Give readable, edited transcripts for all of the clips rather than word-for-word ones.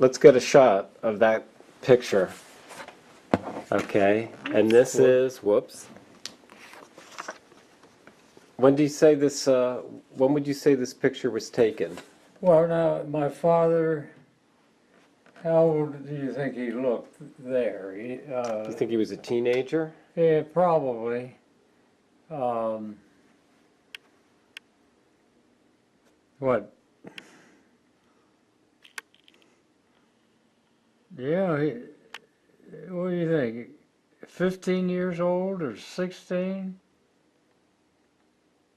let's get a shot of that picture. Okay, and this is, whoops. When do you say this, when would you say this picture was taken? Well, now, my father, how old do you think he looked there? Do you think he was a teenager? Yeah, probably. What? Yeah, what do you think? 15 years old or 16?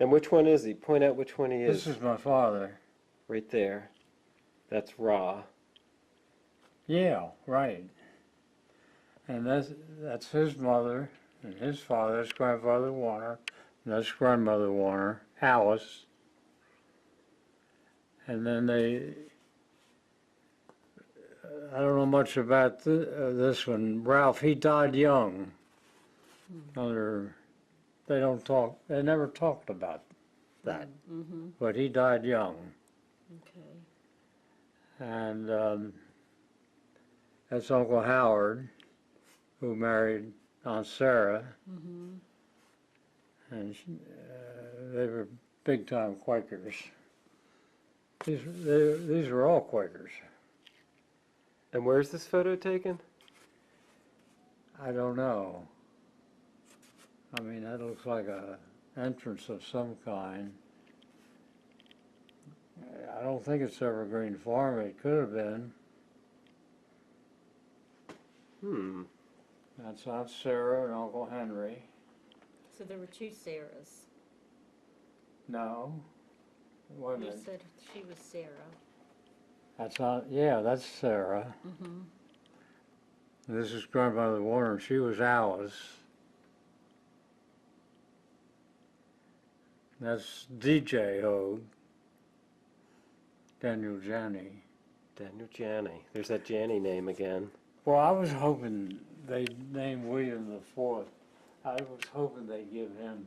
And which one is he? Point out which one he This is. is my father. Right there. That's Ra. Yeah, right. And that's his mother and his father, his grandfather Warner, and that's grandmother Warner, Alice. And then I don't know much about this one. Ralph, he died young. They never talked about that. Mm-hmm. But he died young. Okay. And that's Uncle Howard, who married Aunt Sarah. Mm-hmm. And they were big-time Quakers. These were all Quakers. And where's this photo taken? I don't know. I mean, that looks like a entrance of some kind. I don't think it's Evergreen Farm. It could have been. That's Aunt Sarah and Uncle Henry. So there were two Sarahs. No. Wait a You minute. said she was Sarah. That's not, yeah, that's Sarah. Mm-hmm. This is grandmother Warner. She was Alice. That's DJ Hogue. Daniel Janney. Daniel Janney. There's that Janney name again. Well, I was hoping they'd name William IV. I was hoping they'd give him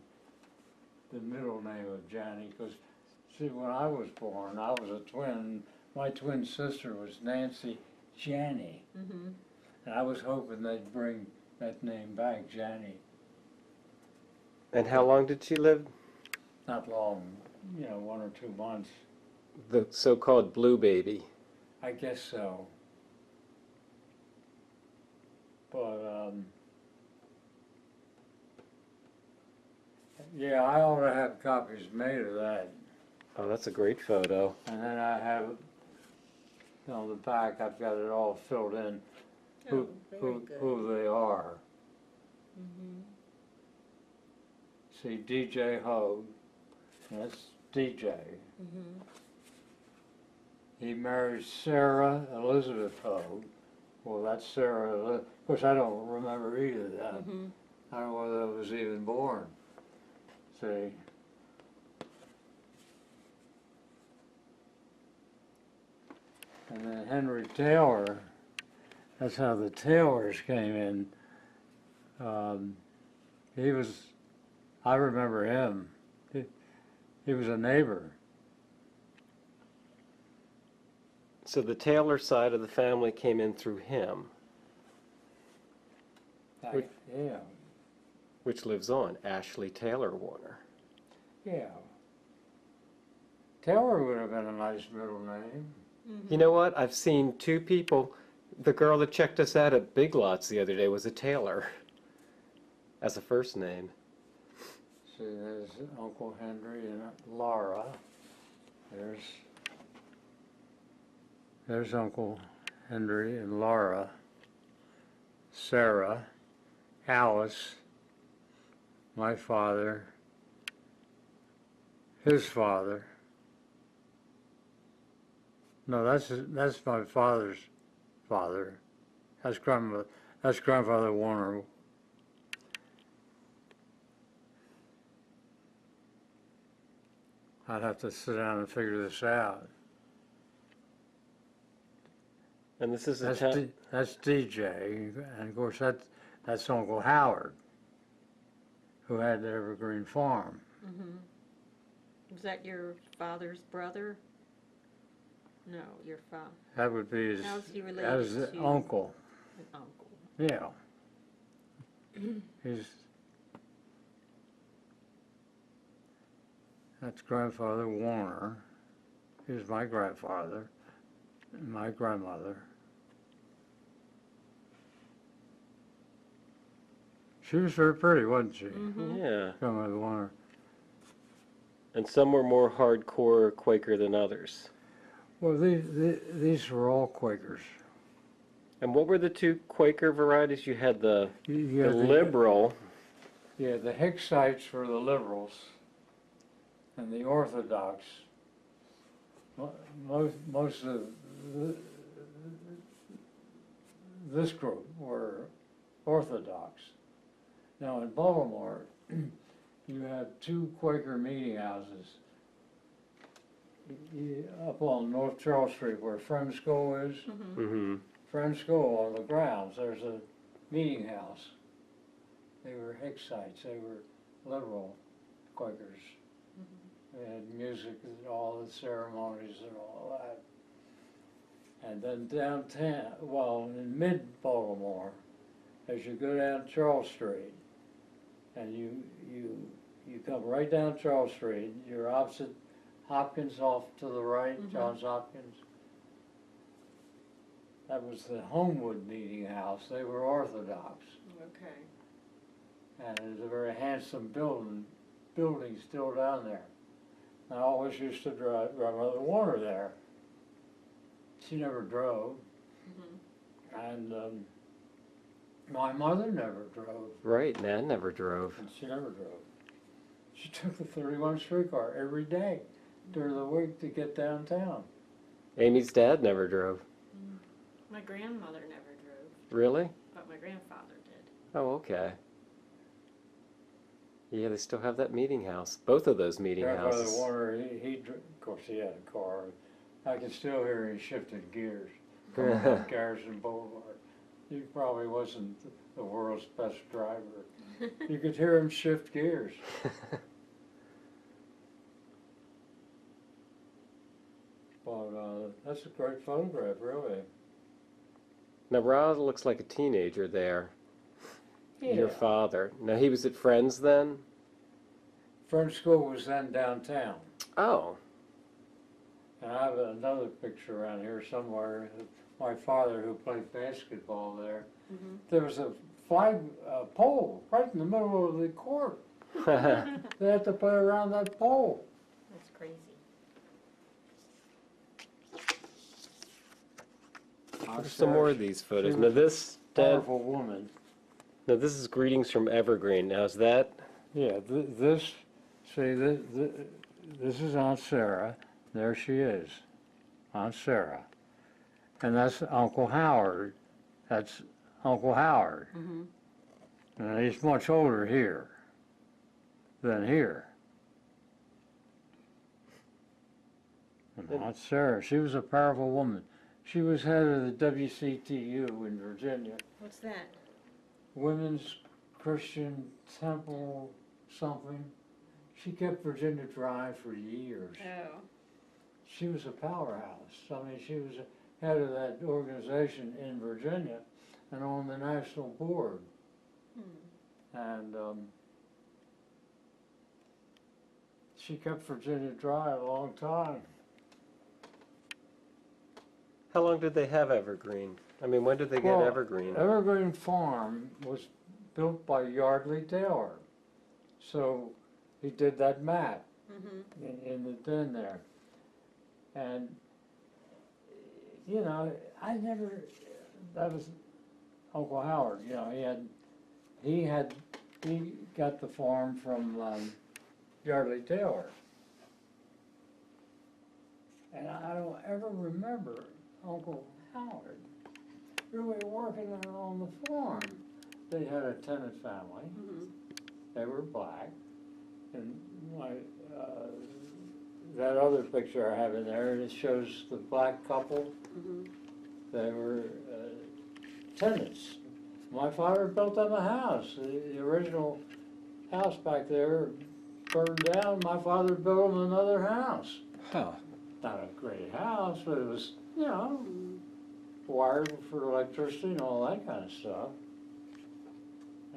the middle name of Janney, because, see, when I was born, I was a twin. My twin sister was Nancy Janney. Mm-hmm. And I was hoping they'd bring that name back, Janney. And how long did she live? Not long, 1 or 2 months. The so-called blue baby. I guess so. But, yeah, I ought to have copies made of that. Oh, that's a great photo. And then I have, on the back, I've got it all filled in, Oh, very good. who they are. Mm-hmm. See, DJ Hogue, that's DJ. Mm-hmm. He married Sarah Elizabeth Hogue. Well, that's Sarah, of course I don't remember either of that. Mm-hmm. I don't know whether I was even born. See. And then Henry Taylor, that's how the Taylors came in. I remember him. He was a neighbor. So the Taylor side of the family came in through him, Yeah, which lives on, Ashley Taylor Warner. yeah. Taylor would have been a nice middle name. Mm-hmm. You know what? I've seen two people. The girl that checked us out at Big Lots the other day was a Taylor as a first name. See, there's Uncle Henry and Laura. There's Uncle Henry and Laura, Sarah, Alice, my father, his father. No, that's my father's father. That's grandfather Warner. I'd have to sit down and figure this out. And this is a That's DJ, and of course that's Uncle Howard, who had the Evergreen Farm. Mm-hmm. Was that your father's brother? No, your father, That would be his, how's he as related to uncle. an uncle? Yeah. His, that's grandfather Warner. He was my grandfather, and my grandmother. She was very pretty, wasn't she? Yeah. Grandmother Warner. And some were more hardcore Quaker than others. Well, these were all Quakers. And what were the two Quaker varieties? You had the You the had liberal. Yeah, the Hicksites were the liberals, and the Orthodox. Most of this group were Orthodox. Now in Baltimore, you have two Quaker meeting houses. Up on North Charles Street where Friendsco is, Mm-hmm. Friendsco on the grounds, there's a meeting house. They were Hicksites, they were liberal Quakers. They had music and all the ceremonies and all that. And then downtown, well, in mid-Baltimore, as you go down Charles Street, and you come right down Charles Street, you're opposite Hopkins off to the right, Johns Hopkins. That was the Homewood Meeting House. They were Orthodox. Okay. And it was a very handsome building still down there. I always used to drive Grandmother Warner there. She never drove. And my mother never drove. Right, Nan never drove. And she never drove. She took the 31 streetcar every day during the week to get downtown. Amy's dad never drove. My grandmother never drove, Really? but my grandfather did. Oh, okay. Yeah, they still have that meeting house. Both of those meeting Grandfather houses. Warner, of course he had a car. I can still hear he shifted gears coming up Garrison Boulevard. He probably wasn't the world's best driver. You could hear him shift gears. But that's a great photograph, really. Now, Rod looks like a teenager there. Yeah. Your father. Now, he was at Friends then? French school was then downtown. Oh. And I have another picture around here somewhere. My father, who played basketball there, there was a flag pole right in the middle of the court. They had to play around that pole. That's crazy. There's some more of these photos. Now, this, Dad, Powerful woman. now this is Greetings from Evergreen. Now, is that? Yeah, this is Aunt Sarah. There she is, Aunt Sarah. And that's Uncle Howard. That's Uncle Howard. And he's much older here than here. And Aunt Sarah, she was a powerful woman. She was head of the WCTU in Virginia, What's that? Women's Christian Temple something. She kept Virginia dry for years. Oh. She was a powerhouse. I mean, she was head of that organization in Virginia and on the national board. And she kept Virginia dry a long time. How long did they have Evergreen? I mean, when did they get Evergreen? Evergreen Farm was built by Yardley Taylor. So he did that map in the den there. And, you know, that was Uncle Howard, you know, he got the farm from Yardley Taylor. And I don't ever remember Uncle Howard really working on the farm. They had a tenant family. They were black. And that other picture I have in there, it shows the black couple. They were tenants. My father built them a house. The original house back there burned down. My father built them another house. Huh. not a great house, but it was, you know, wired for electricity and all that kind of stuff.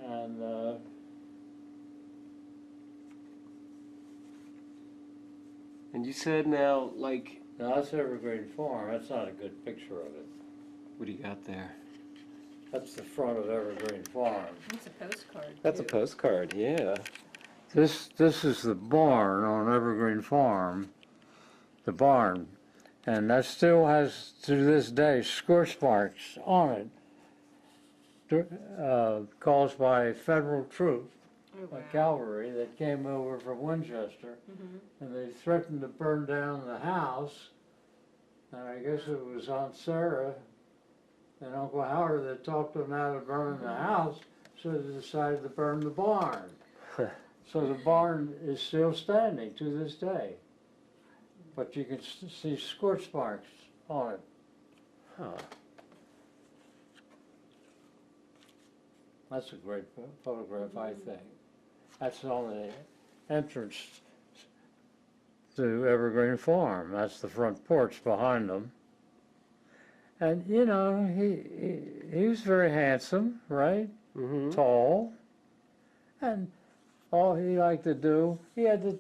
And, And you said now, like, now that's Evergreen Farm, that's not a good picture of it. what do you got there? That's the front of Evergreen Farm. That's a postcard, That's a too. postcard, yeah. This is the barn on Evergreen Farm, the barn. And that still has, to this day, scorch marks on it, caused by federal troops, Oh, wow. cavalry that came over from Winchester, and they threatened to burn down the house. And I guess it was Aunt Sarah and Uncle Howard that talked them out of burning the house, so they decided to burn the barn. So the barn is still standing to this day. But you can see scorch marks on it. Huh. That's a great photograph, I think. That's on the entrance to Evergreen Farm. That's the front porch behind them. And, you know, he was very handsome, right? Mm-hmm. Tall. And all he liked to do, he had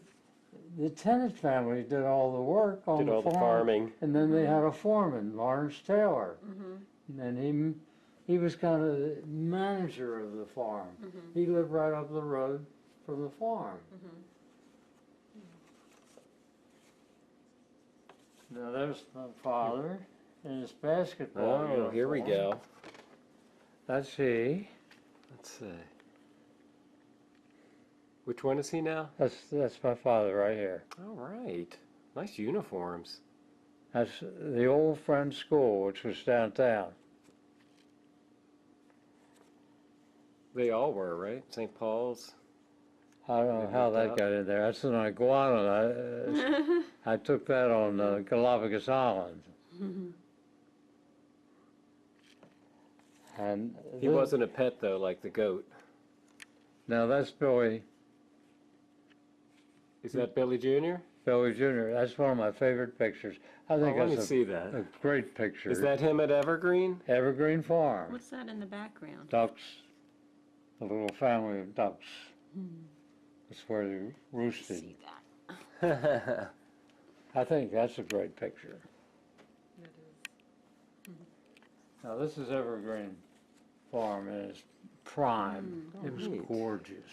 the tenant family did all the work on Did all the farm. farming. And then they had a foreman, Lawrence Taylor. And he was kind of the manager of the farm. He lived right up the road from the farm. Now there's my father in his basketball Oh, here we uniform. go. That's he. Let's see. Which one is he now? That's my father right here. All right. Nice uniforms. That's the old Friends School, which was downtown. They all were, right? St. Paul's. I don't know They how moved that out. got in there. That's an iguana. I took that on Galapagos Island. And He wasn't a pet, though, like the goat. Now that's Billy Is that Billy Jr.? Jr. That's one of my favorite pictures. I Oh, think let me that's see a that. great picture. Is that him at Evergreen? Evergreen Farm? What's that in the background? Ducks, a little family of ducks. That's where they roosted. See that. I think that's a great picture. Now this is Evergreen Farm in its prime. It was neat. gorgeous.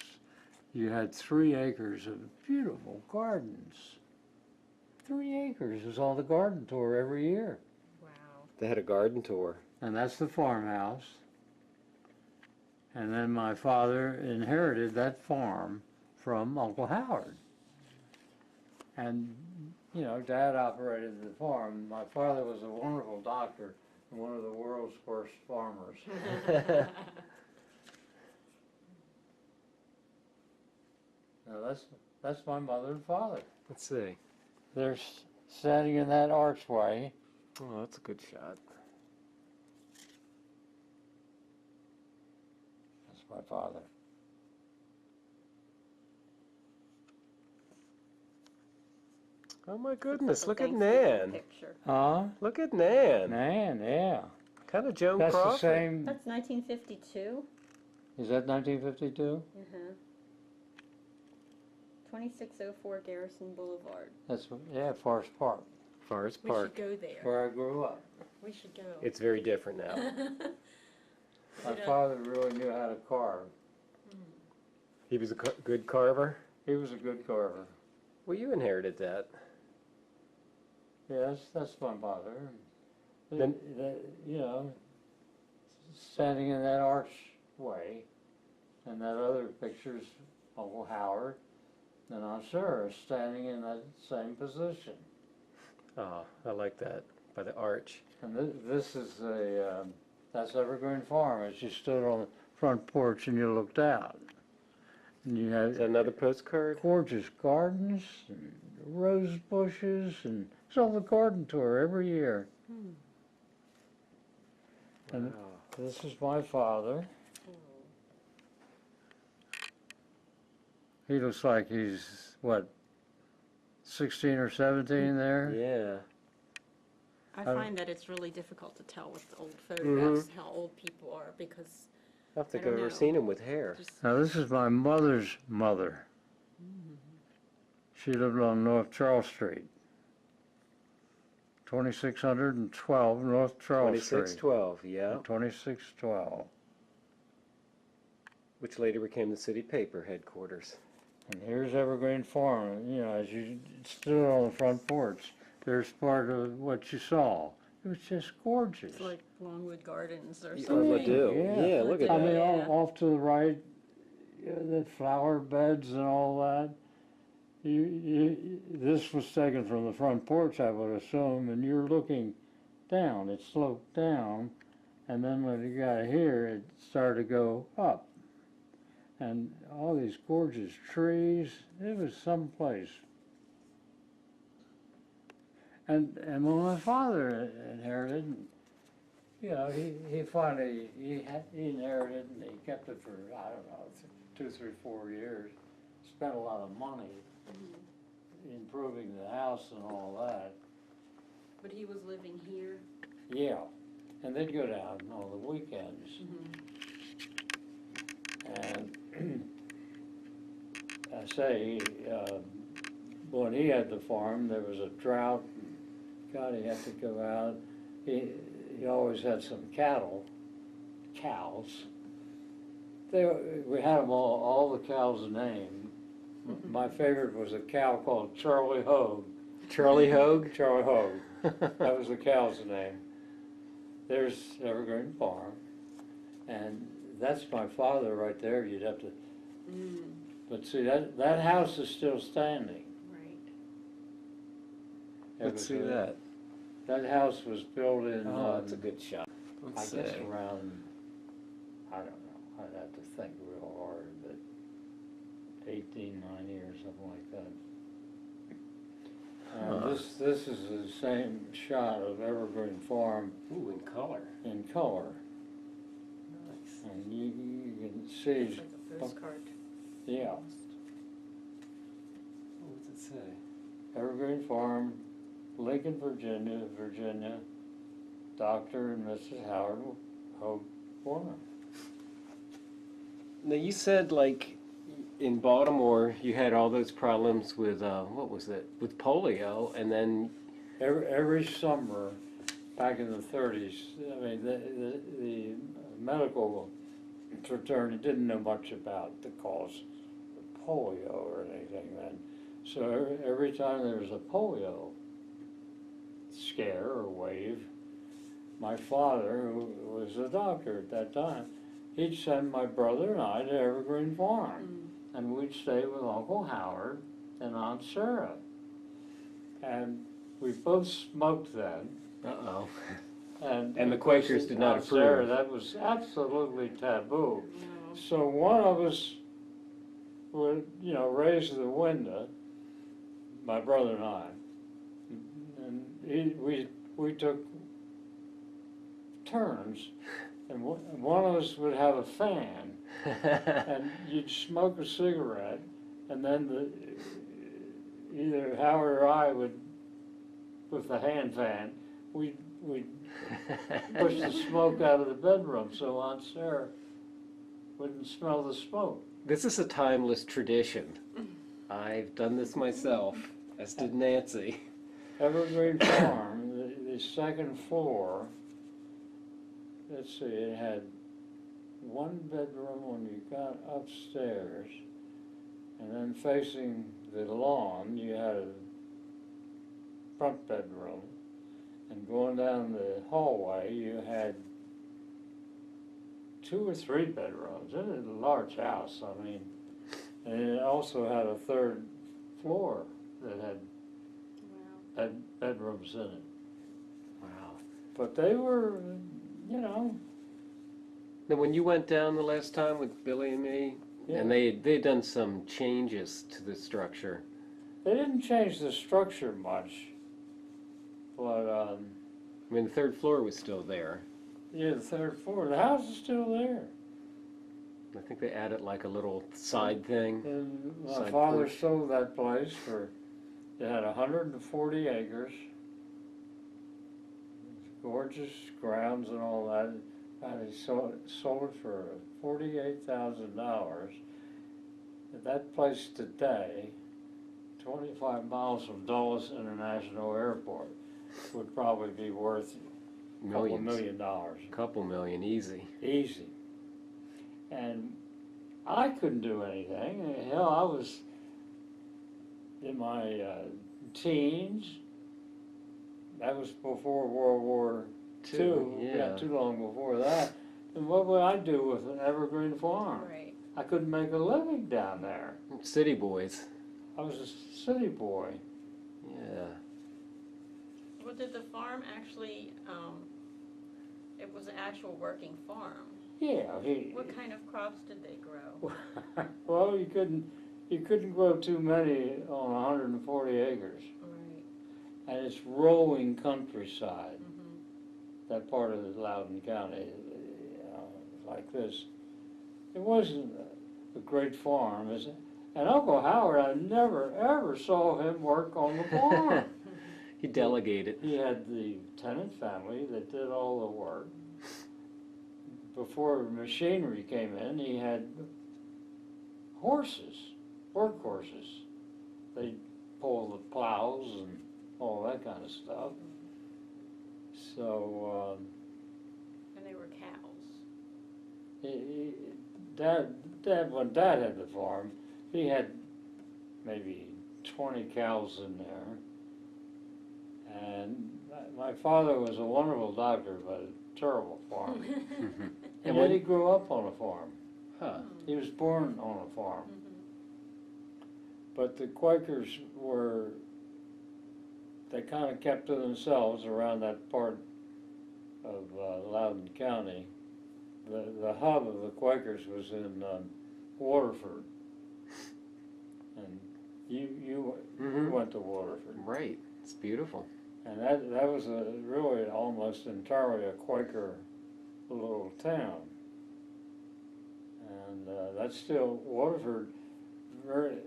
You had 3 acres of beautiful gardens. 3 acres was all the garden tour every year. Wow. They had a garden tour. And that's the farmhouse. And then my father inherited that farm from Uncle Howard. And, you know, Dad operated the farm. My father was a wonderful doctor and one of the world's worst farmers. Now that's my mother and father. Let's see. They're standing in that archway. Oh, that's a good shot. That's my father. Oh my goodness, look at Thanksgiving Nan. Picture. Huh? Look at Nan. Man, yeah. Kind of Joan That's Crawford. the same. That's 1952. Is that 1952? 2604 Garrison Boulevard. That's, yeah, Forest Park, Forest We Park. should go there. where I grew up. We should go. It's very different now. My Yeah. father really knew how to carve. He was a good carver. He was a good carver. Well, you inherited that. Yes, that's my father. Then- You know, standing in that archway, and that other picture's Uncle Howard, and I'm sure standing in that same position. Oh, I like that. By the arch. And this is that's Evergreen Farm, as you stood on the front porch and you looked out. And you Is that had another postcard? gorgeous gardens, and rose bushes, and it's on the garden tour every year. And Wow. this is my father. He looks like he's, what, 16 or 17 there. Yeah. I don't- find that it's really difficult to tell with old photographs Mm-hmm. how old people are because I don't think I I've don't ever know. seen him with hair. just Now this is my mother's mother. She lived on North Charles Street. 2612 North Charles Street. 2612, yeah. 2612. Which later became the city paper headquarters. And here's Evergreen Farm. You know, as you stood on the front porch, there's part of what you saw. It was just gorgeous. it's like Longwood Gardens or Oh, something. Ladue. Yeah. Yeah, look at I that. mean, Yeah. off to the right, the flower beds and all that. This was taken from the front porch, I would assume, and you're looking down. It sloped down, and then when you got here, it started to go up. And all these gorgeous trees. It was someplace. And when my father inherited, you know, he finally he inherited and he kept it for I don't know 2, 3, 4 years. Spent a lot of money improving the house and all that. But he was living here. Yeah, and they'd go down on the weekends. And I say, when he had the farm, there was a drought. And God, he had to go out. He always had some cows. We had them all the cows named. My favorite was a cow called Charlie Hogue. Charlie Hogue? Charlie Hogue. That was the cow's name. There's Evergreen Farm. And that's my father right there. You'd have to, but see, that house is still standing. Right. Let's see that. That house was built in, Oh, that's a good shot. I Let's guess see. around, I don't know, I'd have to think real hard, but 1890 or something like that. Huh. This is the same shot of Evergreen Farm Ooh, in color. in color. Nice. And you can see, It's like a postcard. yeah, What does it say? Evergreen Farm, Lincoln, Virginia, Dr. and Mrs. Howard Hogue Warner. Now you said like in Baltimore you had all those problems with what was it? With polio, and then Every summer, back in the 30s, I mean, the medical fraternity didn't know much about the cause of polio or anything then. So every time there was a polio scare or wave, my father, who was a doctor at that time, he'd send my brother and I to Evergreen Farm. And we'd stay with Uncle Howard and Aunt Sarah. And we both smoked then. uh-oh. And the Quakers did not Aunt Sarah, approve. that was absolutely taboo. No. So one of us would, you know, raise the window, my brother and I, and we took turns, and one of us would have a fan, and you'd smoke a cigarette, and then either Howard or I would, with the hand fan, we'd push the smoke out of the bedroom so Aunt Sarah wouldn't smell the smoke. This is a timeless tradition. I've done this myself, as did Nancy. Evergreen Farm, the second floor, let's see, it had one bedroom when you got upstairs, and then facing the lawn, you had a front bedroom, and going down the hallway, you had 2 or 3 bedrooms. It was a large house, I mean, and it also had a third floor that had bedrooms in it. Wow. But they were, you know, Now, when you went down the last time with Billy and me, and they'd done some changes to the structure. they didn't change the structure much, but I mean, the third floor was still there. yeah, the third floor, the house is still there. I think they added like a little side thing. And my Side father porch. sold that place for It had 140 acres, gorgeous grounds and all that. And he sold it for $48,000. That place today, 25 miles from Dulles International Airport, would probably be worth a couple Millions. $1 million. Couple million, easy. Easy. And I couldn't do anything. Hell, I was in my teens. That was before World War II. Yeah. Not too long before that. And what would I do with an evergreen farm? Right. I couldn't make a living down there. City boys. I was a city boy. Yeah. Well, did the farm actually, it was an actual working farm? Yeah. What kind of crops did they grow? Well, you couldn't grow too many on 140 acres. Right. And it's rolling countryside. Mm-hmm. That part of Loudoun County, like this. It wasn't a great farm, is it? And Uncle Howard, I never ever saw him work on the farm. He delegated. He had the tenant family that did all the work. Before machinery came in, he had horses, work horses. They pull the plows and all that kind of stuff. So, And they were cows. when Dad had the farm, he had maybe 20 cows in there. And my father was a wonderful doctor, but a terrible farmer. And then he grew up on a farm. Huh. He was born on a farm. Mm-hmm. But the Quakers they kind of kept to themselves around that part of Loudoun County. The hub of the Quakers was in Waterford. And you Mhm. went to Waterford. Right. It's beautiful. And that was really almost entirely a Quaker little town. And that's still, Waterford, very,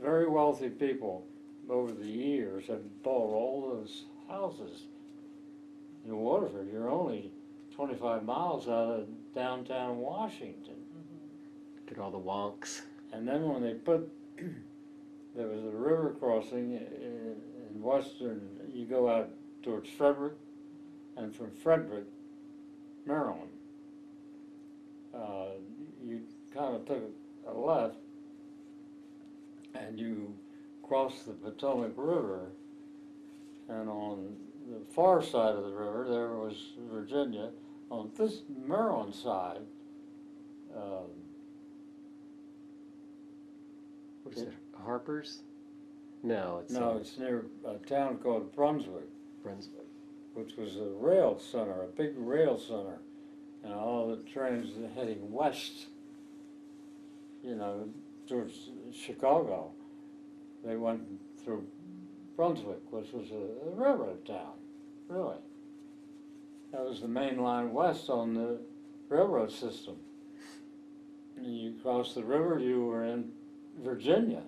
very wealthy people over the years have bought all those houses. In Waterford, you're only 25 miles out of downtown Washington. Mm-hmm. Get all the wonks. And then when they there was a river crossing in western, you go out towards Frederick, and from Frederick, Maryland, you kind of took a left, and you crossed the Potomac River, and on the far side of the river, there was Virginia. On this Maryland side, What is it? Harper's? No, it's it's near a town called Brunswick, Brunswick. which was a rail center, a big rail center, and all the trains heading west, towards Chicago, they went through Brunswick, which was a railroad town, really. That was the main line west on the railroad system. And you crossed the river, you were in Virginia.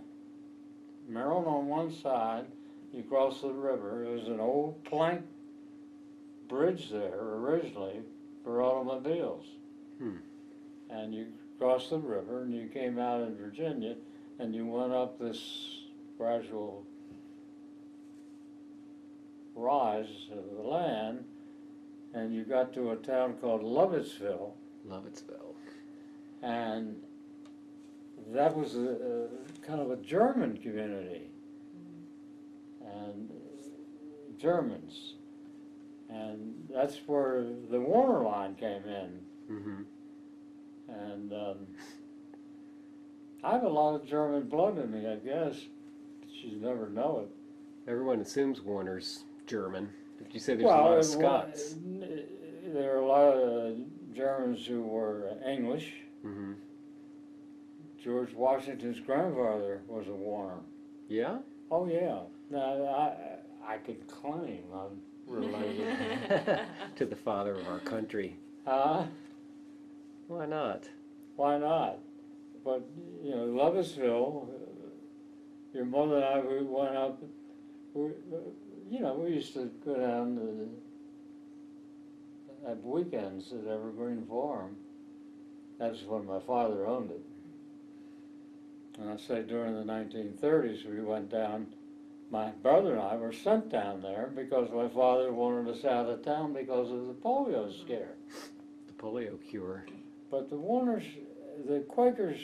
Maryland on one side, you cross the river. There was an old plank bridge there originally for automobiles. And you crossed the river and you came out in Virginia and you went up this gradual rise of the land and you got to a town called Lovettsville. Lovettsville. And that was a kind of a German community, and Germans, and that's where the Warner Line came in. Mm-hmm. And I have a lot of German blood in me, I guess, but you never know it. Everyone assumes Warner's German. Did you say there's a lot of Scots? There are a lot of Germans who were English. Mm-hmm. George Washington's grandfather was a Warner. Yeah? Oh yeah. Now I could claim I'm related. To the father of our country. Why not? Why not? But Lovettsville, your mother and I, we went up, we, you know, we used to go down to at weekends at Evergreen Farm. That's when my father owned it. And I say during the 1930s we went down, my brother and I were sent down there because my father wanted us out of town because of the polio scare. The polio cure. But the Warners, the Quakers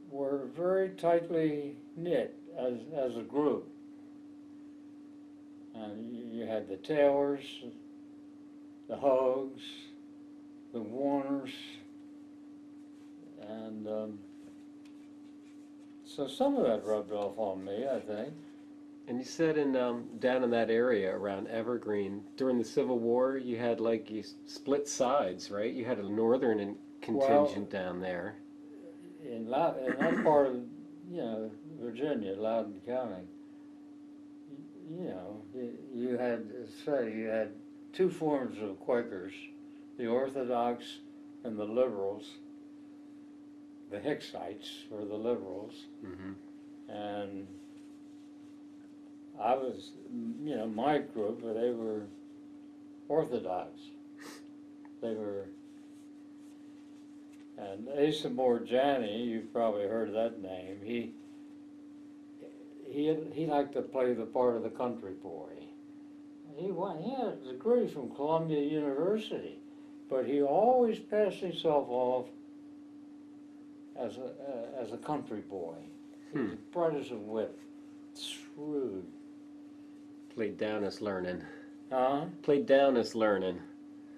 were very tightly knit as a group. And you had the Taylors, the Hogues, the Warners, and so some of that rubbed off on me, I think. And you said in down in that area around Evergreen, during the Civil War, you had like you split sides, right? You had a northern contingent down there. In that part of, you know, Virginia, Loudoun County, you know, you had, say, you had two forms of Quakers, the Orthodox and the Liberals. The Hicksites were the Liberals, and I was, you know, my group, they were Orthodox. They were, and Asa Morjani, you've probably heard of that name, he liked to play the part of the country boy. He had a degree from Columbia University, but he always passed himself off as a country boy. He was bright as a whip, shrewd. Played down as learning. Huh? Played down as learning.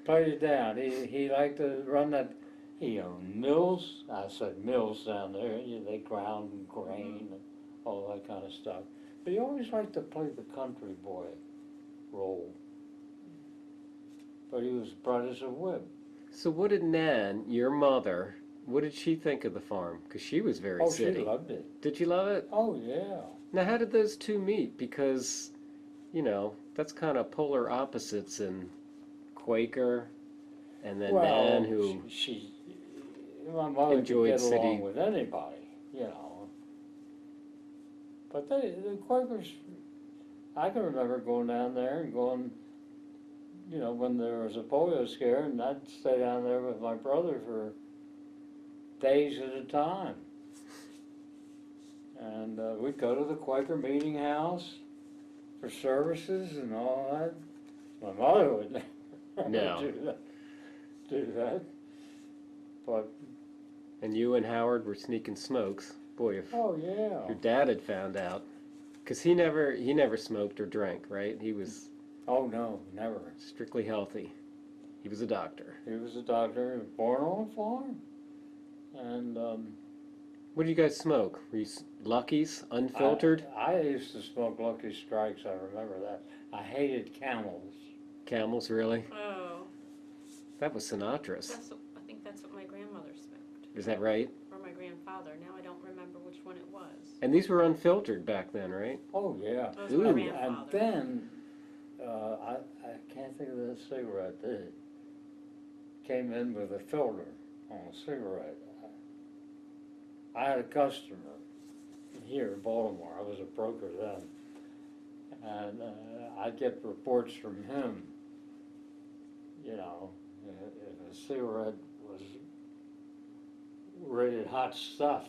Played it down. He liked to run that. He owned mills. I said mills down there. You know, they ground grain and all that kind of stuff. But he always liked to play the country boy role. But he was bright as a whip. So what did Nan, your mother, what did she think of the farm? Because she was very city. She loved it. Did you love it? Oh, yeah. Now, how did those two meet? Because, you know, that's kind of polar opposites in Quaker and then Nan, who my mother enjoyed could get along city. with anybody, you know. But the Quakers, I can remember going down there and going, you know, when there was a polio scare, and I'd stay down there with my brother for days at a time. And we'd go to the Quaker meeting house for services and all that. My mother would never do that. But and you and Howard were sneaking smokes. Boy, if your dad had found out. Because he never smoked or drank, right? He was... Oh, no, never. Strictly healthy. He was a doctor. He was a doctor, born on a farm. And what did you guys smoke? Were you Lucky's, unfiltered? I used to smoke Lucky Strikes, I remember that. I hated Camels. Camels, really? Oh. That was Sinatra's. I think that's what my grandmother smoked. Is that right? Or my grandfather. Now I don't remember which one it was. And these were unfiltered back then, right? Oh, yeah. That was my grandfather. And then, I can't think of the cigarette that came in with a filter on a cigarette. I had a customer here in Baltimore. I was a broker then. And I'd get reports from him, you know, if a cigarette was rated hot stuff,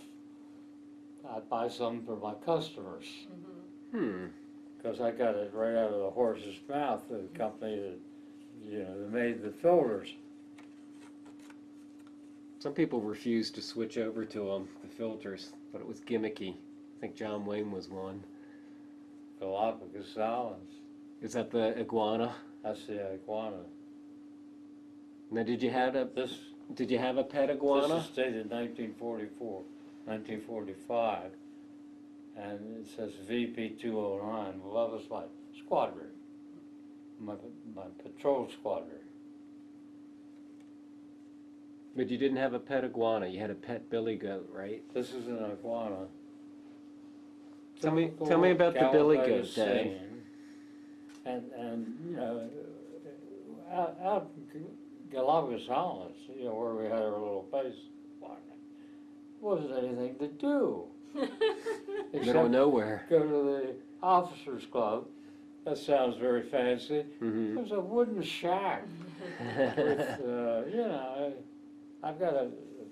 I'd buy some for my customers. Because I got it right out of the horse's mouth, the company that, you know, that made the filters. Some people refused to switch over to them, the filters, but it was gimmicky. I think John Wayne was one. Galapagos salads. Is that the iguana? That's the iguana. Now, did you have a pet iguana? This is dated 1944, 1945, and it says VP 209. Well, that was my squadron, my patrol squadron. But you didn't have a pet iguana. You had a pet billy goat, right? This is an iguana. Tell me about the billy goat, Dad. And you know, out in Galapagos Islands, you know, where we had our little base, wasn't anything to do. Middle of nowhere. go to the officers club. That sounds very fancy. Mm-hmm. There's a wooden shack with, I've got a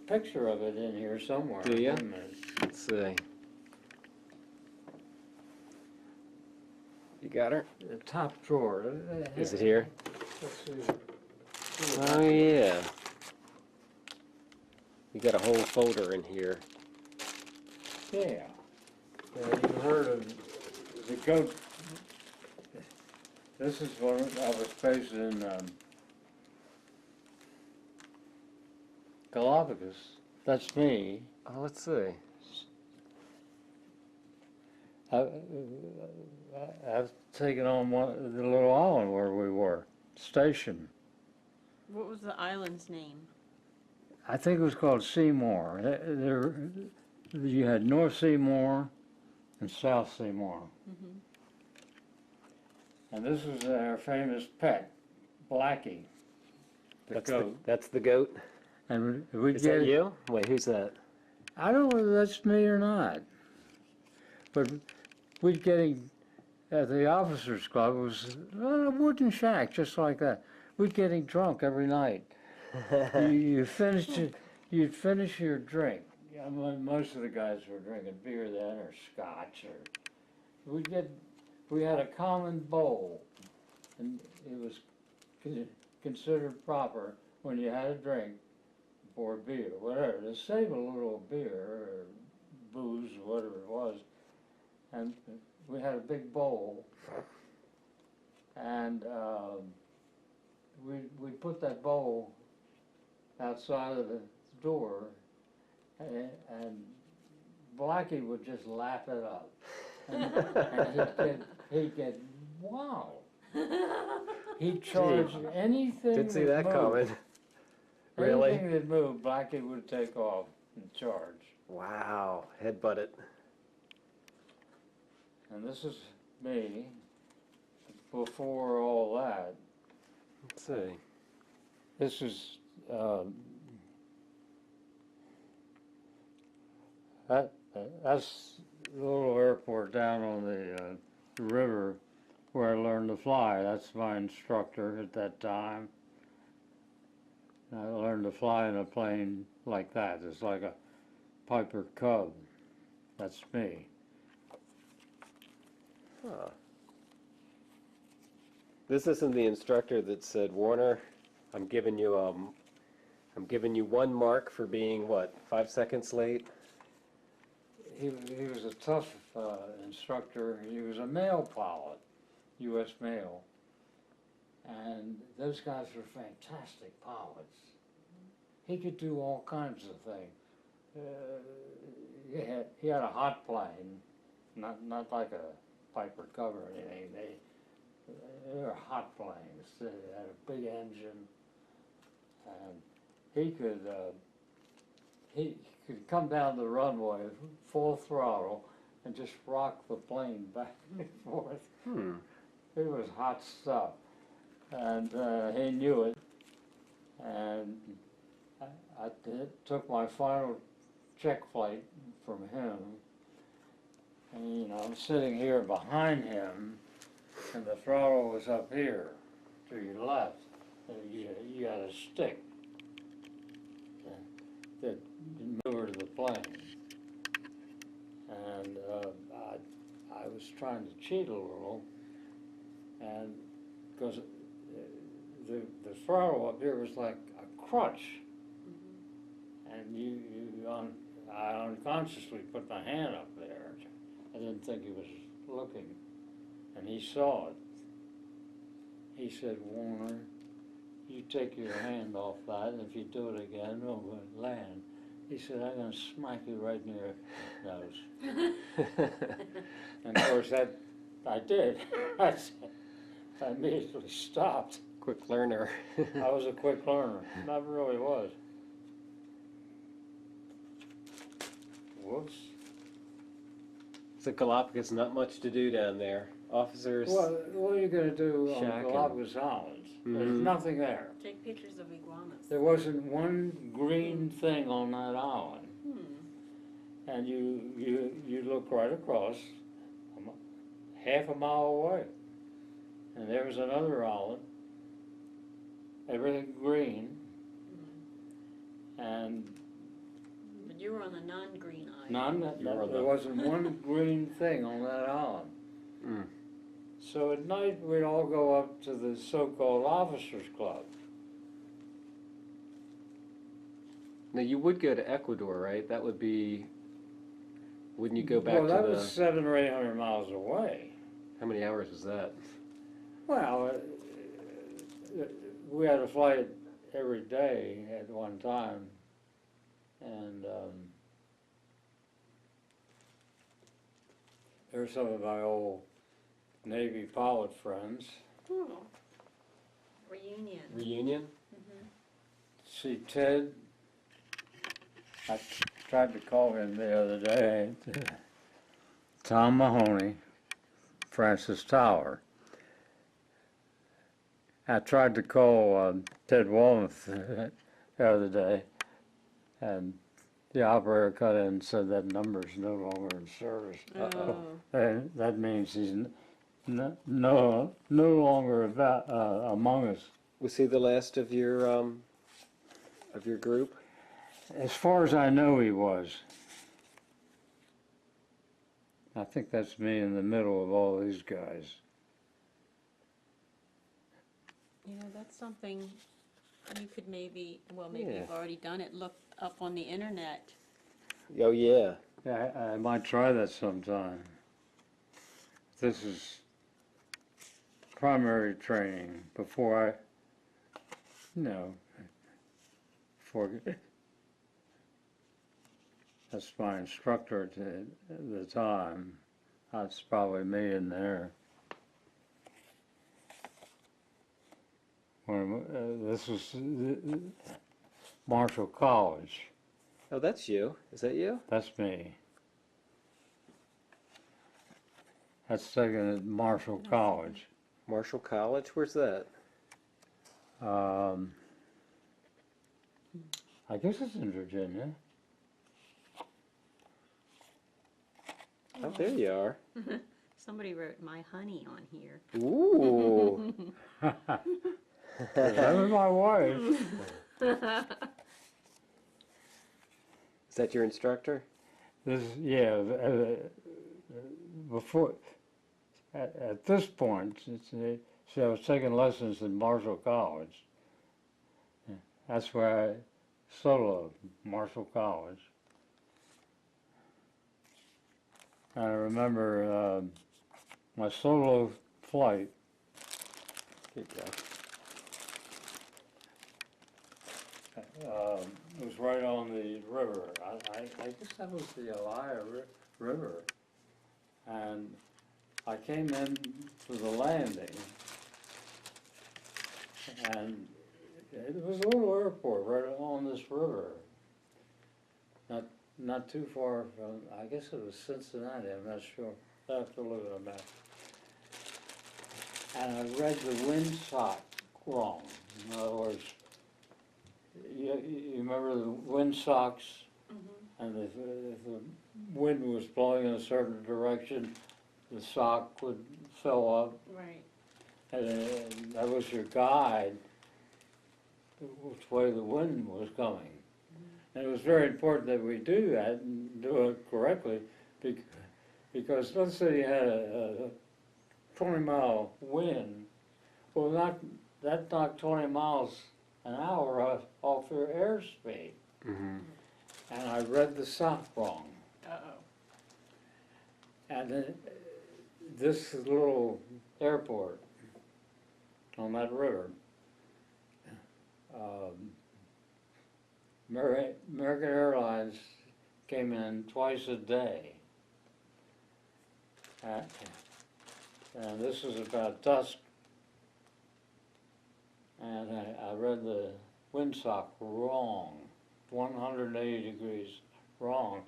picture of it in here somewhere. Do ya? Wait a minute. Let's see. You got her? The top drawer. Is it here? Let's see. Oh yeah. You got a whole folder in here. Yeah. You heard of the goat. This is one I was based in Galapagos. That's me. Oh, let's see. I've taken on the little island where we were stationed. What was the island's name? I think it was called Seymour. You had North Seymour and South Seymour. Mm-hmm. And this was our famous pet, Blackie, the goat. That's the goat? And we'd Is get that you? Wait, who's that? I don't know whether that's me or not. But we'd get him at the officers' club. It was a wooden shack, just like that. We'd get him drunk every night. you finished it, you'd finish your drink. Yeah, most of the guys were drinking beer then, or scotch, or we had a common bowl, and it was considered proper when you had a drink for beer, whatever, to save a little beer or booze, or whatever it was. And we had a big bowl, and we'd put that bowl outside of the door, and Blackie would just lap it up. And he'd get, wow. He'd charge anything. Didn't see that moved. coming. Really? Anything that moved, Blackie would take off and charge. Wow. Headbutt it. And this is me before all that. Let's see. This is that's the little airport down on the river where I learned to fly. That's my instructor at that time. I learned to fly in a plane like that. It's like a Piper Cub. That's me. Huh. This isn't the instructor that said, Warner, I'm giving you 1 mark for being, what, 5 seconds late? He was a tough instructor. He was a male pilot, U.S. male. And those guys were fantastic pilots. He could do all kinds of things. He had a hot plane, not like a Piper Cub or anything. They were hot planes. They had a big engine, and he could come down the runway full throttle and just rock the plane back and forth. It was hot stuff, and he knew it. And I took my final check flight from him, and I'm sitting here behind him, and the throttle was up here to your left, and you had a stick that maneuvered the plane. And I was trying to cheat a little, and because the throttle up here was like a crutch, and I unconsciously put my hand up there. I didn't think he was looking, and he saw it. He said, Warner, you take your hand off that, and if you do it again, I'm going to land. He said, I'm going to smack you right in your nose. And of course, I did. I immediately stopped. Quick learner. I was a quick learner. I really was. Whoops. So Galapagos, not much to do down there. Officers. Well, what are you going to do on Shack Galapagos Islands? There's Mhm. nothing there. Take pictures of iguanas. There wasn't one green thing on that island. and you look right across, half a mile away, and there was another island, everything green, and But you were on the non-green island. there wasn't one green thing on that island. Mm. So at night, we'd all go up to the so-called officers' club. Now you would go to Ecuador, right? That would be. Wouldn't you go back Well, to that the? was 700 or 800 miles away. How many hours was that? Well, we had a flight every day at one time, and there's some of my old Navy pilot friends. Oh. Reunion. Reunion? Mm-hmm. See, Ted, I tried to call him the other day, Tom Mahoney, Francis Tower. I tried to call Ted Walmuth the other day, and the operator cut in and said that number's no longer in service. Oh. And that means he's no longer among us. Was he the last of your group? As far as I know, he was. I think that's me in the middle of all these guys. You know, that's something you could maybe, well, maybe Yeah. you've already done it, look up on the internet. Oh yeah. Yeah, I might try that sometime. This is primary training before that's my instructor at the time. That's probably me in there. This was Marshall College. Oh, that's you. Is that you? That's me. That's taken at Marshall College. Marshall College? Where's that? I guess it's in Virginia. Oh, there you are. Somebody wrote my honey on here. Ooh. That was my wife. Is that your instructor? Before, at this point, see, I was taking lessons in Marshall College. That's where I soloed, Marshall College. I remember my solo flight. Here you go. It was right on the river. I guess that was the Elia River. And I came in for the landing, and it was a little airport right on this river. Not too far from, I guess it was Cincinnati, I'm not sure. I have to look at a map. And I read the windsock wrong. In other words, you remember the windsocks? Mm-hmm. And if the wind was blowing in a certain direction, the sock would fill up. Right. And that was your guide, which way the wind was coming. Mm-hmm. And it was very important that we do that and do it correctly, because let's say you had a 20-mile wind, well, that knocked 20 miles an hour off your airspeed. Mm-hmm. And I read the sock wrong. Uh-oh. And then this little airport on that river, American Airlines came in twice a day. And this was about dusk. And I read the windsock wrong, 180 degrees wrong.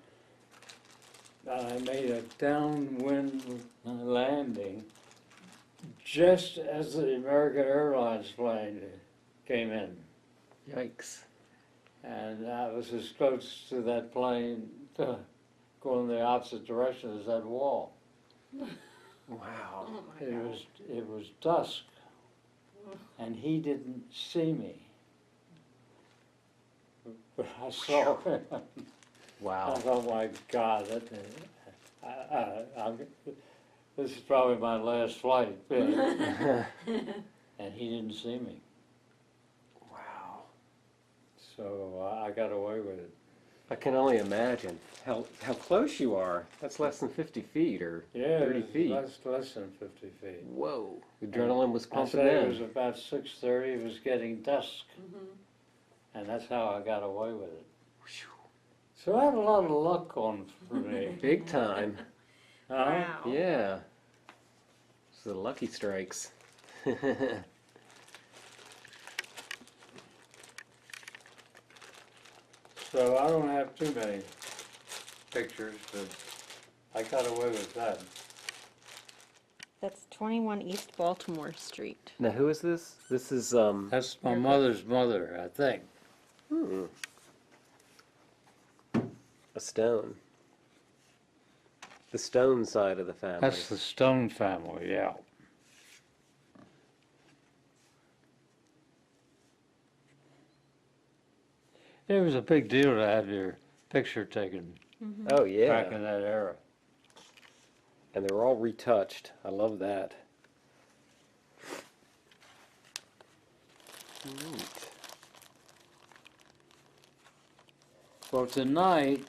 And I made a downwind landing just as the American Airlines plane came in. Yikes. And I was as close to that plane going the opposite direction as that wall. Wow. Oh my It God. was dusk, and he didn't see me. But I saw him. I Wow. thought, my God, this is probably my last flight. And he didn't see me. Wow. So I got away with it. I can only imagine how close you are. That's less than 50 feet or Yeah, 30 it was feet. less than 50 feet. Whoa. The adrenaline was I pumping said it was in. about 6:30, it was getting dusk, Mhm. and that's how I got away with it. Whew. So I had a lot of luck going for me. Big time. Wow. Yeah. It's the lucky strikes. So I don't have too many pictures, but I got away with that. That's 21 East Baltimore Street. Now, who is this? This is, That's my mother's mother, I think. a stone. The stone side of the family. That's the Stone family, yeah. It was a big deal to have your picture taken Oh, back yeah. in that era. And they're all retouched. I love that. Neat. Well, tonight,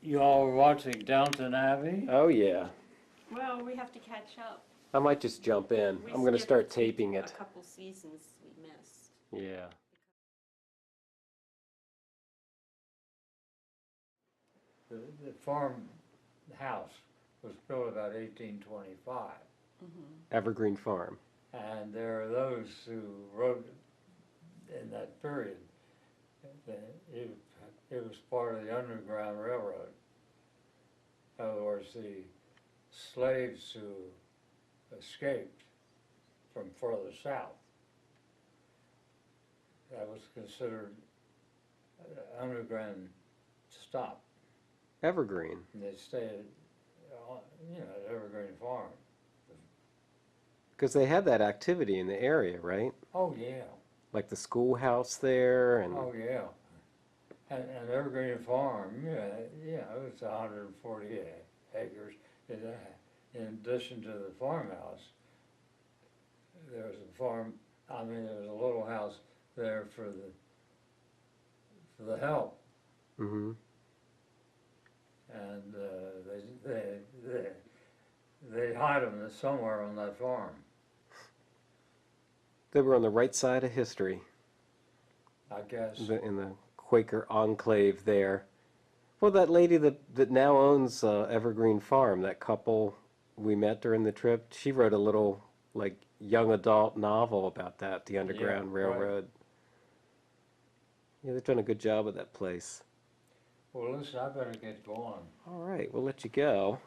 you all are watching Downton Abbey? Oh, yeah. Well, we have to catch up. I might just jump in. We I'm going to skipped start taping a it. couple seasons we missed. Yeah. The farm house was built about 1825, Evergreen Farm. and there are those who wrote in that period that it was part of the Underground Railroad. In other words, the slaves who escaped from further south, that was considered underground stop. Evergreen. And they stayed at Evergreen Farm. Because they had that activity in the area, right? Oh, yeah. Like the schoolhouse there and Oh, yeah. And Evergreen Farm, it was 140 acres. In addition to the farmhouse, there was there was a little house there for the help. mm-hmm. And they hide them somewhere on that farm. They were on the right side of history I guess. in the Quaker enclave there. Well, that lady that now owns Evergreen Farm, that couple we met during the trip, she wrote a little like young adult novel about that, the Underground Yeah, right. Railroad. Yeah, they've done a good job of that place. Well, listen, I better get going. All right, we'll let you go.